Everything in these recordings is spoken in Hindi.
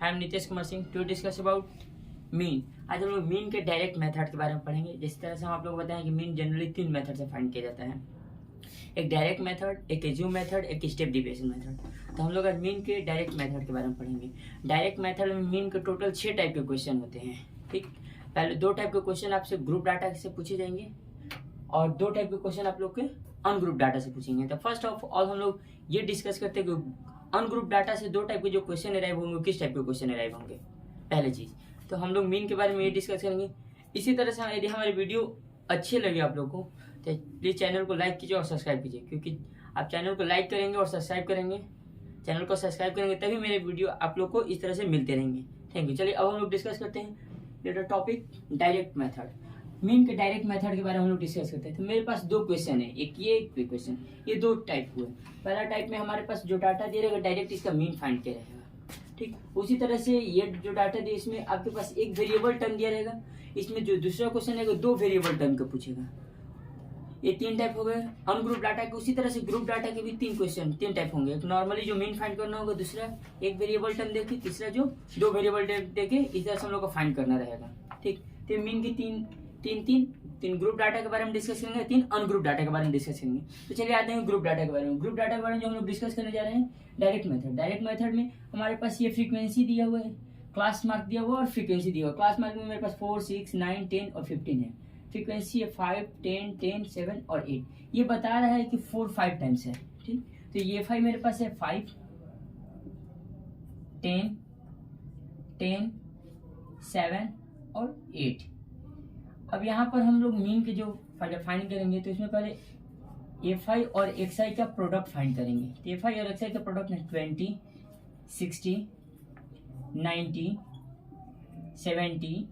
I am Nitesh Kumar Singh to discuss about mean. आज हम लोग मीन के डायरेक्ट मेथड के बारे में पढ़ेंगे। जिस तरह से हम आप लोग को बताएं कि मीन जनरली 3 मेथड से फाइंड किया जाता है, एक डायरेक्ट मेथड, एक एज्यूम मेथड, एक स्टेप डिविएशन मेथड। तो हम लोग आज मीन के डायरेक्ट मेथड के बारे में पढ़ेंगे। डायरेक्ट मेथड में मीन के टोटल 6 टाइप के क्वेश्चन होते हैं। ठीक, पहले 2 टाइप के क्वेश्चन आपसे ग्रुप डाटा से पूछे जाएंगे और 2 टाइप के क्वेश्चन आप लोग के अनग्रुप डाटा से पूछेंगे। तो फर्स्ट ऑफ ऑल हम लोग ये डिस्कस करते हैं कि अनग्रुप डाटा से 2 टाइप के जो क्वेश्चन अराइव होंगे, किस टाइप के क्वेश्चन अराइव होंगे। पहले चीज तो हम लोग मीन के बारे में ये डिस्कस करेंगे। इसी तरह से यदि हमारी वीडियो अच्छे लगे आप लोग को तो प्लीज चैनल को लाइक कीजिए और सब्सक्राइब कीजिए, क्योंकि आप चैनल को लाइक करेंगे और सब्सक्राइब करेंगे, चैनल को सब्सक्राइब करेंगे तभी मेरे वीडियो आप लोग को इस तरह से मिलते रहेंगे। Thank you. चलिए अब हम लोग डिस्कस करते हैं टॉपिक डायरेक्ट मेथड। मीन के डायरेक्ट मेथड के बारे में हम लोग डिस्कस करते हैं। तो मेरे पास 2 क्वेश्चन है, एक ये एक क्वेश्चन, ये 2 टाइप हुए। पहला टाइप में हमारे पास जो डाटा दिया रहेगा डायरेक्ट इसका मीन फाइंड किया रहेगा। ठीक, उसी तरह से ये जो डाटा दिया इसमें आपके पास एक वेरिएबल टर्म दिया रहेगा, इसमें जो दूसरा क्वेश्चन है 2 वेरिएबल टर्म का पूछेगा। ये 3 टाइप हो गए अनग्रुप डाटा के। उसी तरह से ग्रुप डाटा के भी 3 टाइप होंगे। एक नॉर्मली जो मीन फाइंड करना होगा, दूसरा एक वेरिएबल टर्म देके, तीसरा जो 2 वेरिएबल टर्म देके इस तरह से हम लोग को फाइंड करना रहेगा। ठीक, तो मीन की तीन ग्रुप डाटा के बारे में डिस्कस करेंगे, 3 अनग्रुप डाटा के बारे में डिस्कस करेंगे। तो चलिए आते हैं ग्रुप डाटा के बारे में। ग्रुप डाटा के बारे में जो हम लोग डिस्कस करने जा रहे हैं डायरेक्ट मेथड। डायरेक्ट मेथड में हमारे पास ये फ्रीक्वेंसी दिया हुआ है, क्लास मार्क दिया हुआ और फ्रीक्वेंसी दिया हुआ। क्लास मार्क में मेरे पास 4, 6, 9, 10 और 15 है। फ्रीक्वेंसी है 5, 10, 7 और 8। ये बता रहा है कि 4, 5 टाइम्स है। ठीक, तो ये 5 मेरे पास है 5, 10, 7 और 8। अब यहाँ पर हम लोग मीन के जो फाइंड करेंगे तो इसमें पहले एफआई और एक्सआई का प्रोडक्ट फाइंड करेंगे। तो एफआई और एक्सआई का प्रोडक्ट है 20, 60, 90, 70,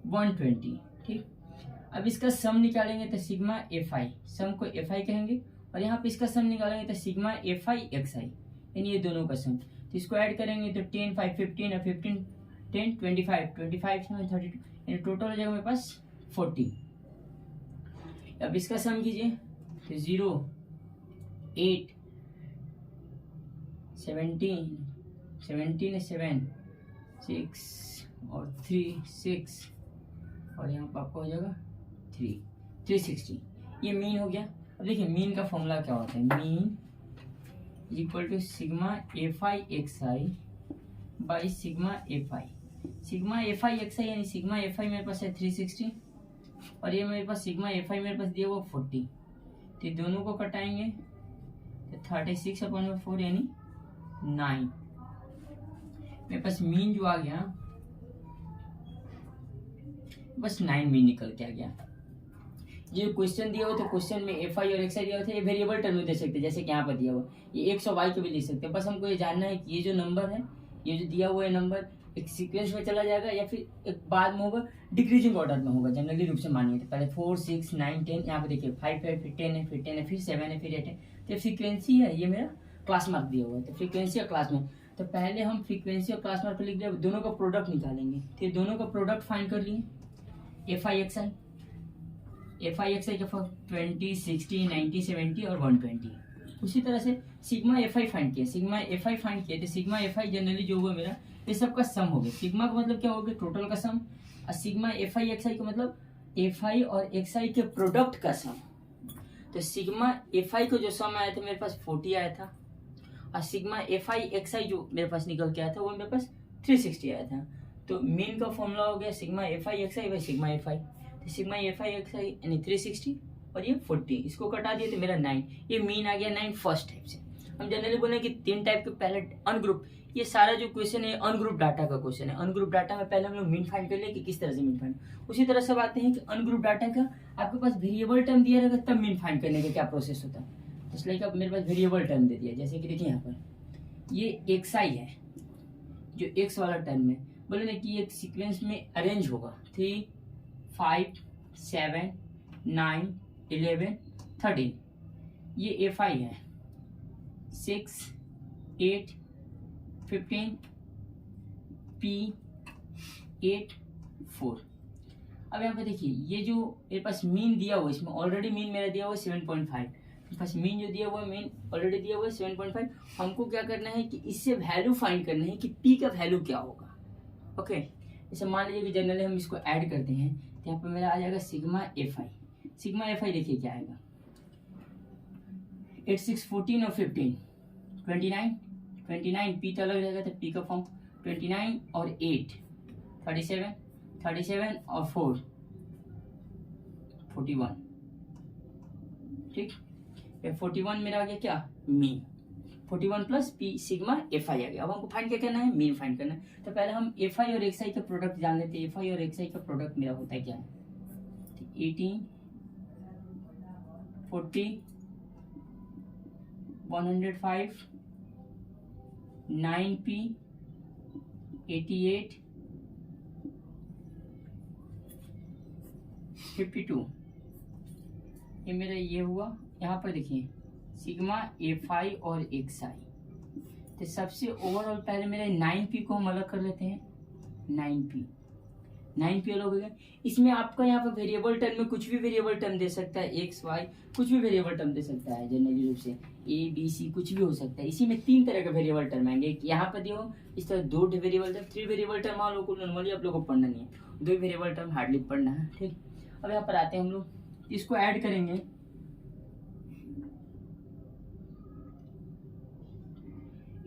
120। ठीक, अब इसका सम निकालेंगे तो सिग्मा एफआई, सम को एफआई कहेंगे, और यहाँ पे इसका सम निकालेंगे तो सिग्मा एफआई एक्सआई, यानी ये दोनों का सम। तो इसको ऐड करेंगे तो 10, 5, 15 और 15, 10, 25, 25, 32, यानी टोटल हो जाएगा मेरे पास 40। अब इसका सम कीजिए तो 0, 8, 17, 7, 6 और 3, 6 और यहाँ पर आपका हो जाएगा 360। ये मीन हो गया। अब देखिए मीन का फॉर्मूला क्या होता है। Mean equal to sigma F I X I by sigma F I. Sigma F I X I यानी सिग्मा एफआई मेरे पास है 360 और ये मेरे पास सिग्मा एफआई मेरे पास दिया हुआ 40। तो दोनों को कटाएंगे तो 36/4 यानी 9। मेरे पास मीन जो आ गया बस 9 मीन निकल के आ गया। ये क्वेश्चन दिया हुआ तो क्वेश्चन में एफआई और एक्सआई दिया हुआ था, ये वेरिएबल टर्म में दे सकते हैं, जैसे कि यहाँ पर दिया हुआ ये एक्स और वाई को भी लिख सकते हैं। बस हमको ये जानना है कि ये जो नंबर है, ये जो दिया हुआ है नंबर एक सीक्वेंस में चला जाएगा या फिर एक बाद में होगा, डिक्रीजिंग ऑर्डर में होगा। जनरली रूप से मानिए तो पहले 4, 6, 9, 10, यहाँ पे देखिए 5 है, फिर 10 है, फिर 10 है, फिर 7 है, फिर 8 है। तो फ्रीक्वेंसी है, ये मेरा क्लास मार्क दिया हुआ है। तो फ्रीक्वेंसी और क्लास मार्क, तो पहले हम फ्रीक्वेंसी और क्लास मार्क लिख दिया, दोनों का प्रोडक्ट निकालेंगे। तो दोनों का प्रोडक्ट फाइंड कर लिए एफआई एक्सआई का 20, 60, 90, 70 और 120। उसी तरह से सिग्मा एफआई फाइंड किया, तो सिग्मा एफआई जनरली जो हुआ मेरा ये सब का सम हो गया। सिग्मा का मतलब क्या हो गया, टोटल का सम, और सिग्मा एफआई एक्सआई का मतलब एफआई और एक्सआई के प्रोडक्ट का सम। तो सिग्मा एफआई को जो सम आया था मेरे पास 40 आया था, और सिग्मा एफआई एक्सआई जो मेरे पास निकल के आया था वो मेरे पास 360 आया था। तो मीन का फॉर्मूला हो गया sigma F I X I by sigma FI. तो सिग्मा एफआई एक्सआई यानी 360 और ये 40, इसको कटा दिए तो मेरा 9। ये मीन आ गया 9 फर्स्ट टाइप से। हम जनरली बोले कि 3 टाइप के, पहले अनग्रुप, ये सारा जो क्वेश्चन है अनग्रुप डाटा का क्वेश्चन है। अनग्रुप डाटा में पहले हम लोग मीन फाइंड कर लिए कि किस तरह से मीन फाइंड। उसी तरह से आते हैं कि अनग्रुप डाटा का आपके पास वेरिएबल टर्म दिया रहेगा तब मीन फाइंड करने का क्या प्रोसेस होता है। इसलिए अब मेरे पास वेरिएबल टर्म दे दिया, जैसे कि देखिए यहाँ पर ये एक्सआई है, जो एक्स वाला टर्म है, बोले ना कि एक सीक्वेंस में अरेंज होगा 3, 5, 7, 9, 11, 13। ये एफआई है 6, 8, 15, P8, 4। अब यहाँ पे देखिए ये जो मेरे पास मीन दिया हुआ, इसमें ऑलरेडी मीन मेरा दिया हुआ 7.5, बस मीन जो दिया हुआ है, मीन ऑलरेडी दिया हुआ है 7.5। हमको क्या करना है कि इससे वैल्यू फाइंड करना है कि पी का वैल्यू क्या होगा। ओके, जैसे मान लीजिए कि जनरली हम इसको ऐड करते हैं तो यहाँ पे मेरा आ जाएगा sigma F I. Sigma F आई देखिए क्या आएगा, 8 6 14 और 15 29 पी तो अलग रहेगा तो पी का फॉर्म 29 और 8 37 और 4 41। ठीक, 41 मेरा आ गया क्या, mean. 41 plus P sigma F I आ गया। अब हमको फाइंड क्या करना है, मीन फाइंड करना है। तो पहले हम एफ आई और एक्स आई का प्रोडक्ट जान लेते हैं। एफ आई और एक्स आई का प्रोडक्ट मेरा होता है क्या है, 18 40 105 9p 88 52। ये मेरा ये हुआ। यहाँ पर देखिए सिग्मा एफ आई और एक्स आई। तो सबसे ओवरऑल पहले मेरे 9p को हम अलग कर लेते हैं। 9p अलग हो गया। इसमें आपका यहाँ पर वेरिएबल टर्म में कुछ भी वेरिएबल टर्म दे सकता है, एक्स वाई कुछ भी वेरिएबल टर्म दे सकता है जनरली रूप से, ए बी सी कुछ भी हो सकता है। इसी में 3 तरह के वेरिएबल टर्म आएंगे। यहाँ पर दियो इस तरह 2 वेरिएबल टर्म, 3 वेरिएबल टर्म हम लोग को नॉर्मली आप लोग को पढ़ना नहीं है, 2 वेरिएबल टर्म हार्डली पढ़ना है। ठीक, अब यहाँ पर आते हैं हम लोग, इसको ऐड करेंगे।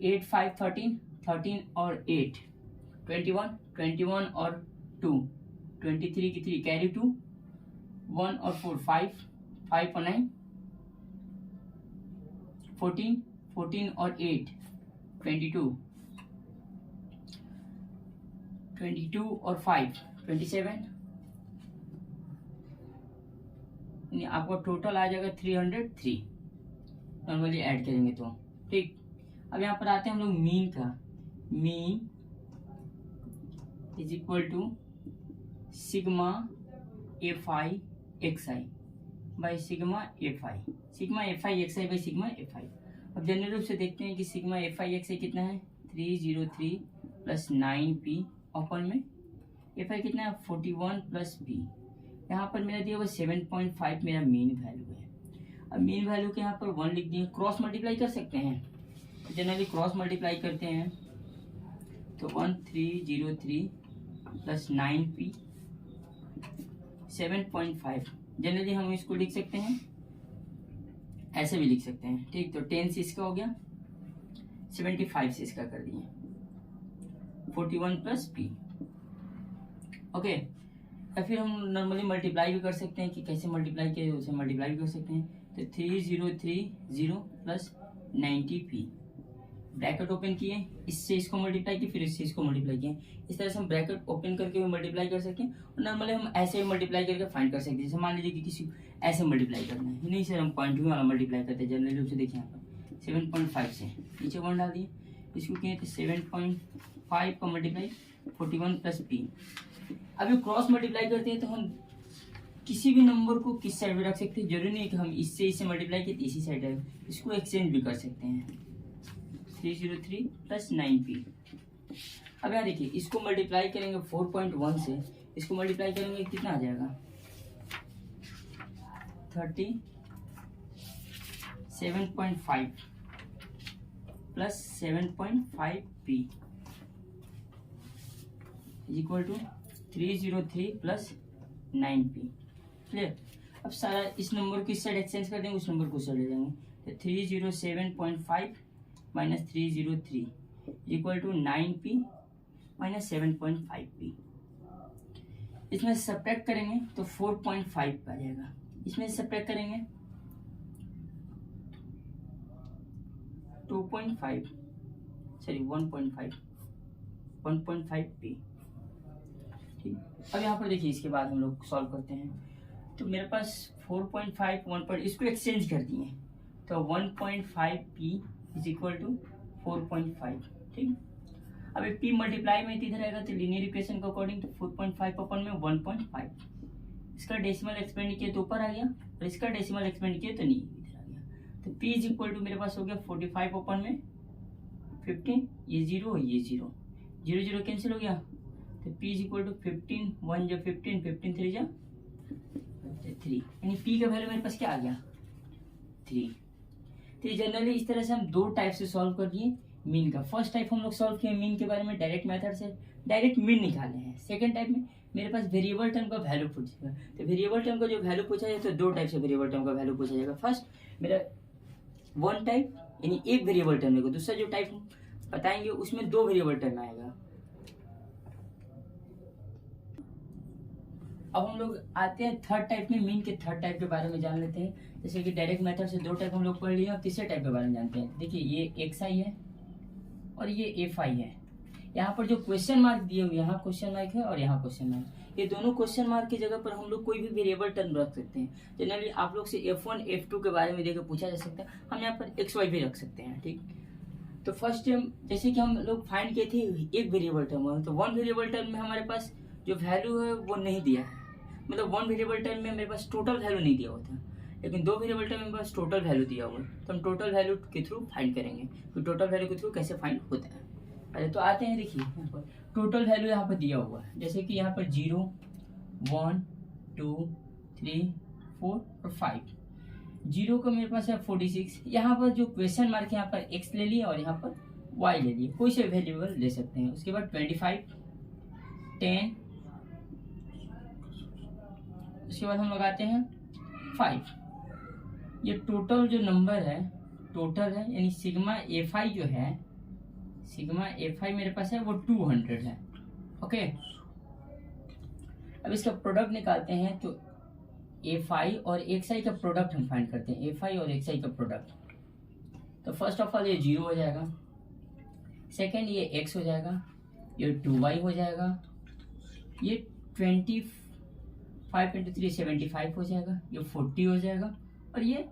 8 5 13 और 8 21 और 2 23 की 3 कैरी 2 1 और 4 5 और 9 14 और 8 22 और 5 27। आपको टोटल आ जाएगा 303 नॉर्मली ऐड करेंगे तो। ठीक, अब यहाँ पर आते हैं हम लोग मीन का। Mean is equal to sigma F I X I by sigma F I. Sigma F I X I by sigma F I. अब जनरल रूप से देखते हैं कि sigma F I X I कितना है, 303 प्लस 9p अपन में एफ आई कितना है 41 प्लस b। यहाँ पर मेरा दिया हुआ 7.5 मेरा मीन वैल्यू है। अब मीन वैल्यू के यहाँ पर 1 लिख दिए। क्रॉस मल्टीप्लाई कर सकते हैं, जनरली क्रॉस मल्टीप्लाई करते हैं तो 1303 प्लस 9p 7.5। जनरली हम इसको लिख सकते हैं, ऐसे भी लिख सकते हैं। ठीक, तो 10 से इसका हो गया, 75 से इसका कर दिए 41 प्लस p। ओके, या फिर हम नॉर्मली मल्टीप्लाई भी कर सकते हैं कि कैसे मल्टीप्लाई किया उसे मल्टीप्लाई भी कर सकते हैं। तो 3030 प्लस 90p ब्रैकेट ओपन किए, इससे इसको मल्टीप्लाई किए, फिर इससे इसको मल्टीप्लाई किए। इस तरह से हम ब्रैकेट ओपन करके भी मल्टीप्लाई कर सकते हैं और नॉर्मली हम ऐसे मल्टीप्लाई करके फाइंड कर सकते हैं। जैसे मान लीजिए कि किसी ऐसे मल्टीप्लाई करना है, नहीं सर हम पॉइंट वाला मल्टीप्लाई करते हैं जनरली रूप से। देखिए यहाँ पर 7.5 से नीचे 1 डाल दिए, इसको किए तो 7.5 का मल्टीप्लाई 41 प्लस p। अभी क्रॉस मल्टीप्लाई करते हैं तो हम किसी भी नंबर को किस साइड में रख सकते हैं, जरूरी नहीं कि हम इससे मल्टीप्लाई किए इसी साइड है, इसको एक्सचेंज भी कर सकते हैं। 303 प्लस 9p। अब यहाँ देखिए इसको मल्टीप्लाई करेंगे 4.1 से, इसको मल्टीप्लाई करेंगे कितना आ जाएगा 37.5 plus 7.5p equal to 303 plus 9p। Clear. अब सारा इस नंबर को इस साइड एक्सचेंज कर देंगे, उस नंबर को साइड ले जाएंगे तो 307.5 minus 303 equal to 9p minus 7.5p। इसमें सब्ट्रैक्ट करेंगे तो 4.5 आ जाएगा। इसमें सब्ट्रैक्ट करेंगे 2.5 सॉरी 1.5p। ठीक, अब यहाँ पर देखिए इसके बाद हम लोग सॉल्व करते हैं। तो मेरे पास 4.5 1. इसको एक्सचेंज कर दिए तो 1.5p इज इक्वल टू 4.5। ठीक, अब p मल्टीप्लाई में इधर आएगा तो लीनियर इक्वेशन के अकॉर्डिंग तो 4.5 अपन में 1.5। इसका डेसिमल एक्सपेंड किया तो ऊपर आ गया और इसका डेसिमल एक्सपेंड किया तो नहीं इधर आ गया। तो p इज इक्वल टू मेरे पास हो गया 45 अपन में 15, ये 0 ये 0 0 0 कैंसिल हो गया तो p इज इक्वल टू 15 1 जो 15 15 3 जा 3, यानी p का वैल्यू मेरे पास क्या आ गया 3। जनरली इस तरह से हम दो टाइप से सॉल्व कर लिए मीन का। फर्स्ट टाइप हम लोग सॉल्व किए मीन के बारे में डायरेक्ट मेथड से, डायरेक्ट मीन निकाले हैं। सेकंड टाइप में मेरे पास वेरिएबल टर्म का वैल्यू पूछेगा, तो वेरिएबल टर्म का जो वैल्यू पूछा जाए तो दो टाइप से वेरिएबल टर्म का वैल्यू पूछा जाएगा। फर्स्ट मेरा वन टाइप यानी एक वेरिएबल टर्म लेगा, दूसरा जो टाइप हम बताएंगे उसमें दो वेरिएबल टर्म आएगा। अब हम लोग आते हैं थर्ड टाइप में, मीन के थर्ड टाइप के बारे में जान लेते हैं। जैसे कि डायरेक्ट मेथड से दो टाइप हम लोग पढ़ लिए, अब तीसरे टाइप के बारे में जानते हैं। देखिए ये xi है और ये fi है। यहाँ पर जो क्वेश्चन मार्क दिए हुए, यहाँ क्वेश्चन मार्क है और यहाँ क्वेश्चन मार्क, ये दोनों क्वेश्चन मार्क की जगह पर हम लोग कोई भी वेरिएबल टर्म रख सकते हैं। जनरली आप लोग से f1 f2 के बारे में देखकर पूछा जा सकता है, हम यहाँ पर xy भी रख सकते हैं। ठीक, तो फर्स्ट टाइम जैसे कि हम लोग फाइंड किए थे एक वेरिएबल टर्म, तो वन वेरिएबल टर्म में हमारे पास जो वैल्यू है वो नहीं दिया है, मतलब वन वेरिएबल टर्म में मेरे पास टोटल वैल्यू नहीं दिया हुआ था, लेकिन दो वेरिएबल टर्म में मेरे पास टोटल वैल्यू दिया हुआ है। तो हम टोटल वैल्यू के थ्रू फाइंड करेंगे कि टोटल वैल्यू के थ्रू कैसे फाइंड होता है। पहले तो आते हैं, देखिए यहाँ पर टोटल वैल्यू यहाँ पर दिया हुआ है, जैसे कि यहाँ पर 0 1 2 3 4 और 5। 0 का मेरे पास है 46, यहाँ पर जो क्वेश्चन मार्क है यहाँ पर x ले लिए और यहाँ पर y ले लिए, कोई से वेरिएबल ले सकते हैं। उसके बाद 25 10, उसके बाद हम लगाते हैं 5। ये टोटल जो नंबर है टोटल है, यानी सिग्मा fi जो है, सिग्मा fi मेरे पास है वो 200 है। ओके, अब इसका प्रोडक्ट निकालते हैं, तो fi और xi का प्रोडक्ट हम फाइंड करते हैं, fi और xi का प्रोडक्ट। तो फर्स्ट ऑफ ऑल ये 0 हो जाएगा, सेकेंड ये x हो जाएगा, ये 2y हो जाएगा, ये 25 × 3 75 हो जाएगा, ये 40 हो जाएगा और ये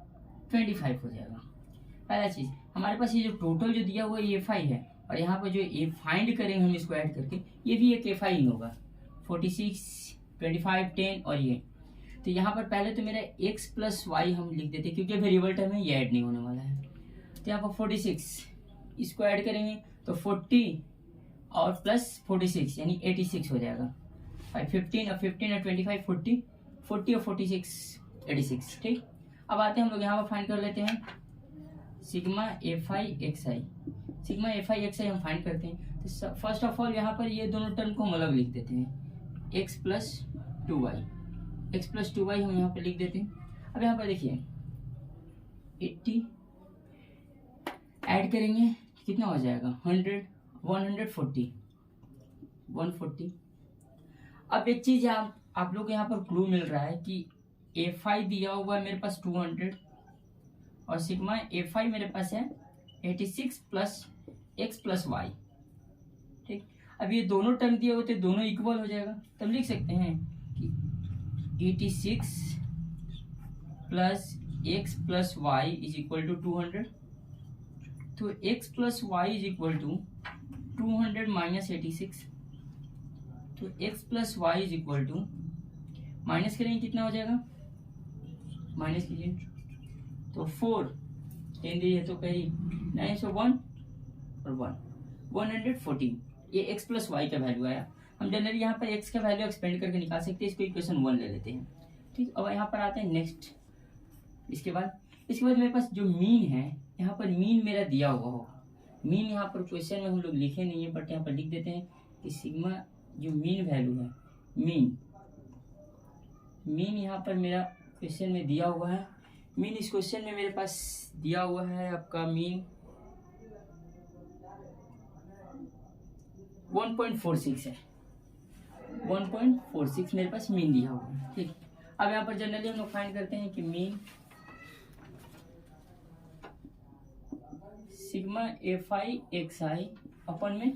25 हो जाएगा। पहला चीज हमारे पास ये जो टोटल जो दिया हुआ है ये fi है, और यहाँ पर जो ये फाइंड करेंगे हम इसको ऐड करके, ये भी एक fi ही होगा। 46 25 10 और ये, तो यहाँ पर पहले तो मेरा x प्लस वाई हम लिख देते क्योंकि वेरिएबल टर्म है, ये ऐड नहीं होने वाला है। तो यहाँ पर 46 इसको ऐड करेंगे तो 40 और प्लस 46 यानी 86 हो जाएगा। 15 और 25 40 40 और 46 86। ठीक, अब आते हैं हम लोग यहाँ पर फाइंड कर लेते हैं sigma fi xi। Sigma fi xi हम फाइंड करते हैं, तो फर्स्ट ऑफ ऑल यहाँ पर ये दोनों टर्म को हम अलग लिख देते हैं, x प्लस 2y हम यहाँ पर लिख देते हैं। अब यहाँ पर देखिए 80 ऐड करेंगे कितना हो जाएगा 100 140। अब एक चीज आप लोग को यहाँ पर क्लू मिल रहा है कि fi दिया हुआ है मेरे पास 200 और सिग्मा fi मेरे पास है 86 प्लस x प्लस वाई। ठीक, अब ये दोनों टर्म दिए हुए थे, दोनों इक्वल हो जाएगा, तब लिख सकते हैं कि 86 plus x plus Y is equal to 200। तो x plus Y is equal to 200 minus 86। तो x plus Y is equal to, minus करेंगे कितना हो जाएगा, माइनस कीजिए तो 4 10 दिए तो कहीं 9 से 1 और 114। ये x प्लस वाई का वैल्यू आया। हम जनरली यहाँ पर x का वैल्यू एक्सपेंड करके निकाल सकते हैं, इसको इक्वेशन 1 ले लेते हैं। ठीक, अब यहाँ पर आते हैं नेक्स्ट। इसके बाद मेरे पास जो मीन है, यहाँ पर मीन मेरा दिया हुआ हो, मीन यहाँ पर क्वेश्चन में हम लोग लिखे नहीं है बट यहाँ पर लिख देते हैं कि सिग्मा जो मीन वैल्यू है, मीन यहाँ पर मेरा क्वेश्चन में दिया हुआ है। मीन इस क्वेश्चन में मेरे पास दिया हुआ है आपका मीन 1.46 है, 1.46 मेरे पास मीन दिया हुआ है। ठीक, अब यहाँ पर जनरली हम लोग फाइंड करते हैं कि मीन सिग्मा fi xi अपन में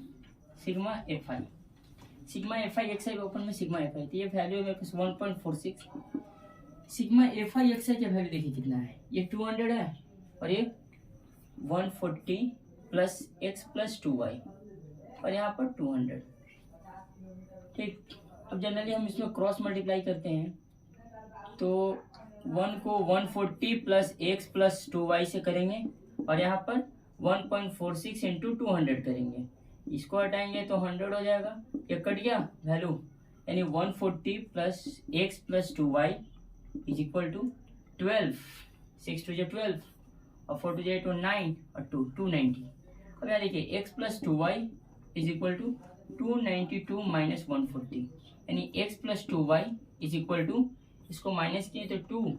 सिग्मा fi xi ओपन में सिग्मा fi, तो ये वैल्यू है मेरे पास 1.46। सिग्मा fi xi का वैल्यू देखिए कितना है, ये 200 है और ये 140 प्लस x प्लस 2y और यहाँ पर 200। ठीक, अब जनरली हम इसमें क्रॉस मल्टीप्लाई करते हैं तो 1 को 140 प्लस x प्लस 2y से करेंगे और यहाँ पर 1.46 इंटू 200 करेंगे, इसको हटाएंगे तो 100 हो जाएगा, ये कट गया वैल्यू, यानी 140 plus x plus 2y is equal to 12 6 2 12 और 4 2 8 और 9 और 2 290। अब यहाँ देखिए x plus 2y is equal to 292 minus 140, यानी x plus 2y is equal to, इसको माइनस किए तो 2,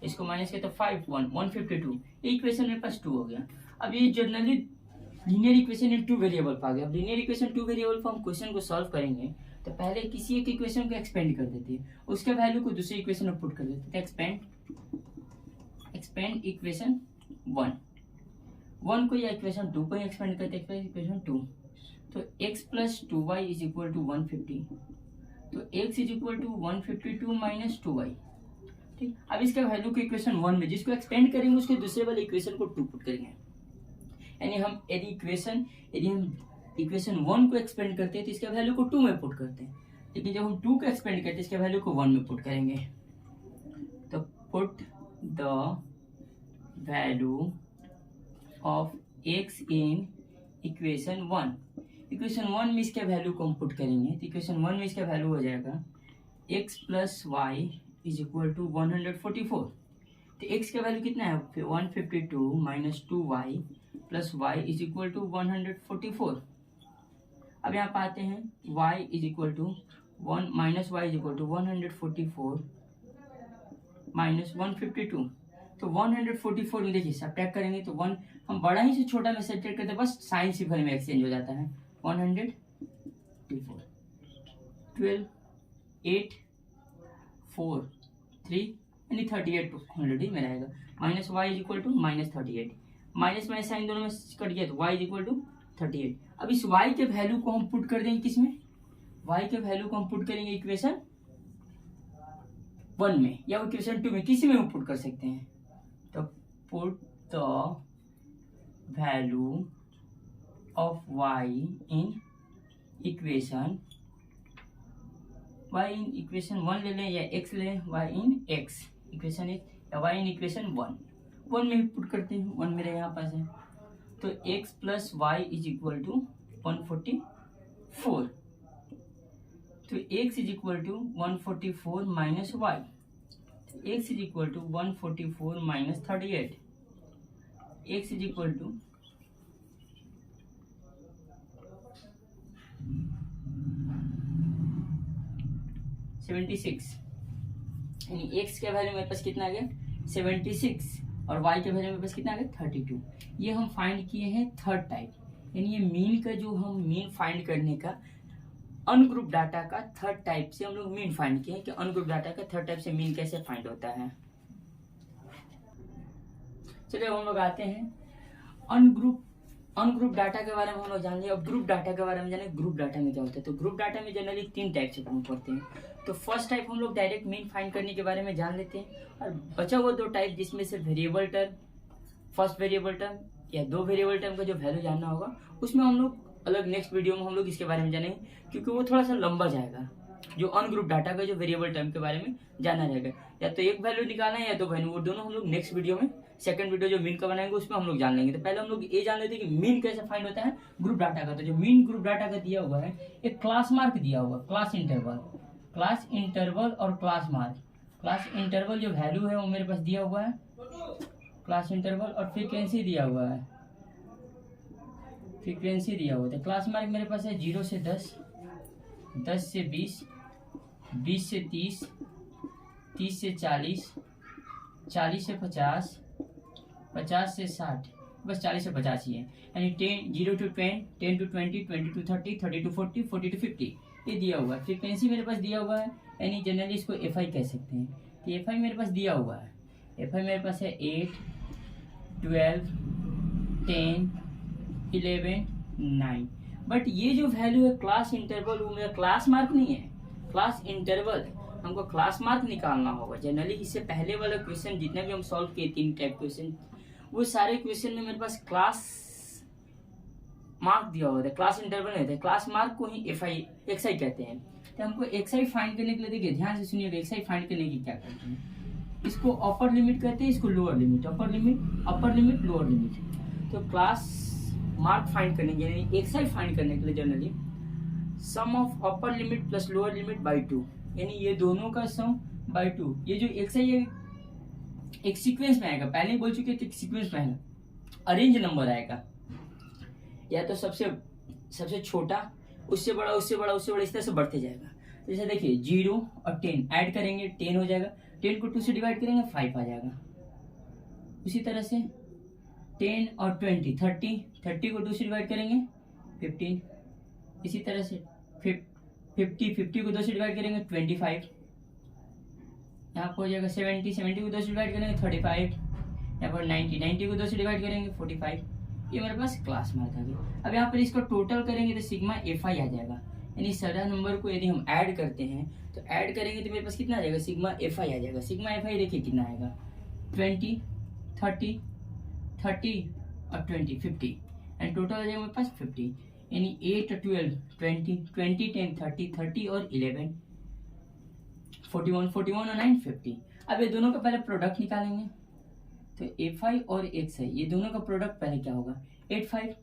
इसको माइनस किया तो 5 152। ये इक्वेशन मेरे पास 2 हो गया। अब ये generally linear equation in 2 variable पा गया। अब लीनियर इक्वेशन 2 वेरिएबल पर हम क्वेश्चन को सॉल्व करेंगे तो पहले किसी एक इक्वेशन को एक्सपेंड कर देते हैं, उसके वैल्यू को दूसरी इक्वेशन में पुट कर देते हैं। एक्सपेंड इक्वेशन 1 को या इक्वेशन 2 को एक्सपेंड करते हैं, इक्वेशन 2। तो x plus 2y is equal to 150, तो x is equal to 152 minus 2y। ठीक, अब इसका वैल्यू को इक्वेशन 1 में जिसको एक्सपेंड करेंगे उसके दूसरे वाले इक्वेशन को 2 पुट करेंगे, यानी हम यदि हम इक्वेशन 1 को एक्सपेंड करते हैं तो इसका वैल्यू को 2 में पुट करते हैं, लेकिन जब हम 2 को एक्सपेंड करते हैं इसके वैल्यू को 1 में पुट करेंगे। तो put the value of x in equation 1। Equation 1 में इसके वैल्यू को हम पुट करेंगे तो इक्वेशन 1 में इसका वैल्यू हो जाएगा x plus Y is equal to 144। तो x का वैल्यू कितना है 152 minus 2y plus y is equal to 144। अब यहाँ पाते हैं y is equal to 1 minus Y is equal to 144 minus 152। तो 144 में देखिए सब्ट्रैक्ट करेंगे तो 1 हम बड़ा ही से छोटा में सब्ट्रैक्ट करते हैं, बस साइन सिंबल में एक्सचेंज हो जाता है। 154 12 8 4 3 यानी 38 ऑलरेडी में रहेगा। Minus Y is equal to minus 38, minus minus sign दोनों में कट गया तो y इज इक्वल टू 38। अब इस y के वैल्यू को हम पुट कर देंगे किसमें, y के वैल्यू को हम पुट करेंगे इक्वेशन 1 में या इक्वेशन 2 में, किसी में हम पुट कर सकते हैं। तो put the value of y in equation 1 ले लें या x ले लें, y इन x इक्वेशन 1 या y इन इक्वेशन 1 में पुट करते हैं। 1 मेरे यहाँ पास है तो x plus Y is equal to 144। तो x is equal to 144 minus Y, x is equal to 144 minus 38, x is equal to 76, यानी x का वैल्यू मेरे पास कितना आ गया 76 और y के वैल्यू मेरे पास कितना आ गया 32। ये हम फाइंड किए हैं थर्ड टाइप, यानी ये मीन का जो हम मीन फाइंड करने का अनग्रुप डाटा का थर्ड टाइप से हम लोग मीन फाइंड किए हैं कि अनग्रुप डाटा का थर्ड टाइप से मीन कैसे फाइंड होता है। चलिए हम लोग आते हैं अनग्रुप डाटा के बारे में हम लोग जान लिया। अब ग्रुप डाटा के बारे में जाने ग्रुप डाटा में क्या होता है। तो ग्रुप डाटा में जनरली 3 टाइप से काम करते हैं। तो फर्स्ट टाइप हम लोग डायरेक्ट मीन फाइंड करने के बारे में जान लेते हैं, और बचा हुआ 2 टाइप जिसमें से variable term, first variable term या 2 वेरिएबल टर्म का जो वैल्यू जानना होगा उसमें हम लोग अलग नेक्स्ट वीडियो में हम लोग इसके बारे में जानेंगे, क्योंकि वो थोड़ा सा लंबा जाएगा। जो अनग्रुप डाटा का जो वेरिएबल टर्म के बारे में जानना रहेगा, या तो एक वैल्यू निकालना है या 2 वैल्यू, वो दोनों हम लोग नेक्स्ट वीडियो में, सेकंड वीडियो जो मीन का बनाएंगे उसमें हम लोग जान लेंगे। तो पहले हम लोग ये जान लेते हैं कि मीन कैसे फाइंड होता है ग्रुप डाटा का। तो जो मीन ग्रुप डाटा का दिया हुआ है, एक क्लास मार्क दिया हुआ, क्लास इंटरवल और क्लास मार्क। क्लास इंटरवल जो वैल्यू है वो मेरे पास दिया हुआ है, क्लास इंटरवल, और फ्रीक्वेंसी दिया हुआ है, फ्रीक्वेंसी दिया हुआ है। क्लास मार्क मेरे पास है 0 से 10, 10 से 20, 20 से 30, 30 से 40, 40 से 50, 50 से 60, बस 40 से 50 ही है। यानी 0 to 10, 10 to 20, 20 to 30, 30 to 40, 40 to 50 ये दिया हुआ है। फ्रीक्वेंसी मेरे पास दिया हुआ है, यानी जनरली इसको FI कह सकते हैं। तो FI मेरे पास दिया हुआ है, FI मेरे पास है 8, 12, 10, 11, 9। बट ये जो वैल्यू है क्लास इंटरवल, वो मेरा क्लास मार्क नहीं है, क्लास इंटरवल। हमको क्लास मार्क निकालना होगा। जनरली इससे पहले वाला क्वेश्चन जितने भी हम सॉल्व किए 3 टाइप क्वेश्चन, वो सारे क्वेश्चन में मेरे पास क्लास मार्क दिया हुआ था, क्लास इंटरवल नहीं था। क्लास मार्क को ही XI कहते हैं। तो हमको XI फाइंड करने के लिए देखिए ध्यान से सुनिएगा, XI फाइंड करने की क्या करते हैं, इसको अपर लिमिट कहते हैं, इसको lower limit, upper limit lower limit. तो क्लास मार्क फाइंड करने के लिए, XI फाइंड करने के लिए generally sum of upper limit plus lower limit by 2, यानी ये दोनों का सम बाई 2। ये जो XI है एक सीक्वेंस में आएगा, पहले ही बोल चुके थे, एक सीक्वेंस में आएगा, अरेंज नंबर आएगा, या तो सबसे छोटा, उससे बड़ा, उससे बड़ा, उससे बड़ा, इस तरह से बढ़ते जाएगा। जैसे देखिए 0 और 10 ऐड करेंगे 10 हो जाएगा, 10 को 2 से डिवाइड करेंगे 5 आ जाएगा। उसी तरह से 10 और 20 30 को 2 से डिवाइड करेंगे 15। इसी तरह से 50 को 2 से डिवाइड करेंगे 25। यहाँ पर हो जाएगा 70 को 2 से डिवाइड करेंगे 35। यहाँ पर 90 को 2 से डिवाइड करेंगे 45। ये मेरे पास क्लास मार्क आ गया। अब यहाँ पर इसको टोटल करेंगे तो सिग्मा FI आ जाएगा, यानी सारा नंबर को यदि हम ऐड करते हैं तो ऐड करेंगे तो मेरे पास कितना आ जाएगा, सिग्मा FI आ जाएगा। सिग्मा FI देखिए कितना आएगा, 20 30 और 20 50, एंड टोटल आ जाएगा मेरे पास 50, यानी 8 12 20 20 10 30 और 11 41 और 9 50। अब ये दोनों का पहले प्रोडक्ट निकालेंगे, तो FI और XI ये दोनों का प्रोडक्ट पहले क्या होगा, 8 5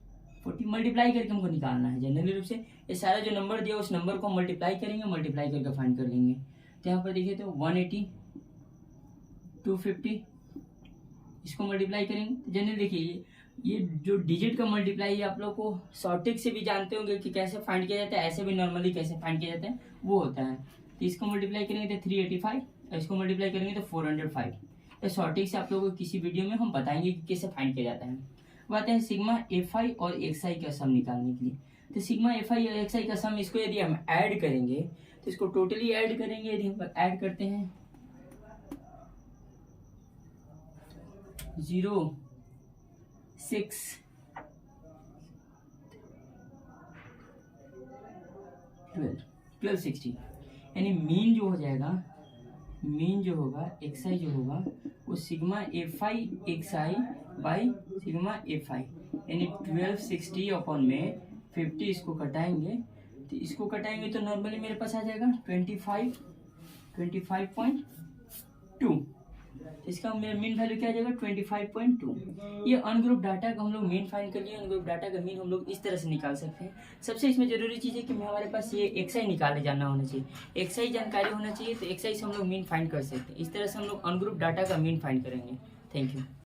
40 मल्टीप्लाई करके हमको निकालना है। जनरली रूप से ये सारा जो नंबर दिया उस नंबर को मल्टीप्लाई करेंगे, मल्टीप्लाई करके फाइंड कर लेंगे। तो यहाँ पर देखिए तो 180 250 इसको मल्टीप्लाई करेंगे। तो जनरली देखिए ये जो डिजिट का मल्टीप्लाई आप लोग को शॉर्ट ट्रिक से भी जानते होंगे कि कैसे फाइंड किया जाता है, ऐसे भी नॉर्मली कैसे फाइंड किया जाता है वो होता है। तो इसको मल्टीप्लाई करेंगे तो 385 और इसको मल्टीप्लाई करेंगे तो 405। तो शॉर्ट ट्रिक से आप लोगों को किसी वीडियो में हम बताएंगे कि कैसे फाइंड किया जाता है। बात है सिग्मा FI और XI का सम निकालने के लिए। तो सिग्मा FI और XI का सम, इसको यदि हम ऐड करेंगे तो इसको टोटली ऐड करेंगे। यदि हम ऐड करते हैं 0 6 12 16, यानी मीन जो हो जाएगा, मीन जो होगा XI जो होगा वो sigma FI XI by sigma FI, यानी 1260 अपॉन में 50। इसको कटाएंगे तो इसको कटाएंगे तो नॉर्मली मेरे पास आ जाएगा 25.2। इसका मीन वैल्यू क्या आ जाएगा 25.2। ये अनग्रुप डाटा का हम लोग मीन फाइंड कर लिए। अनग्रुप डाटा का मीन हम लोग इस तरह से निकाल सकते हैं। सबसे इसमें जरूरी चीज़ है कि हमारे पास ये XI निकालने जाना होना चाहिए, XI जानकारी होना चाहिए, तो XI से हम लोग मीन फाइंड कर सकते हैं। इस तरह से हम लोग अनग्रुप डाटा का मीन फाइंड करेंगे। Thank you.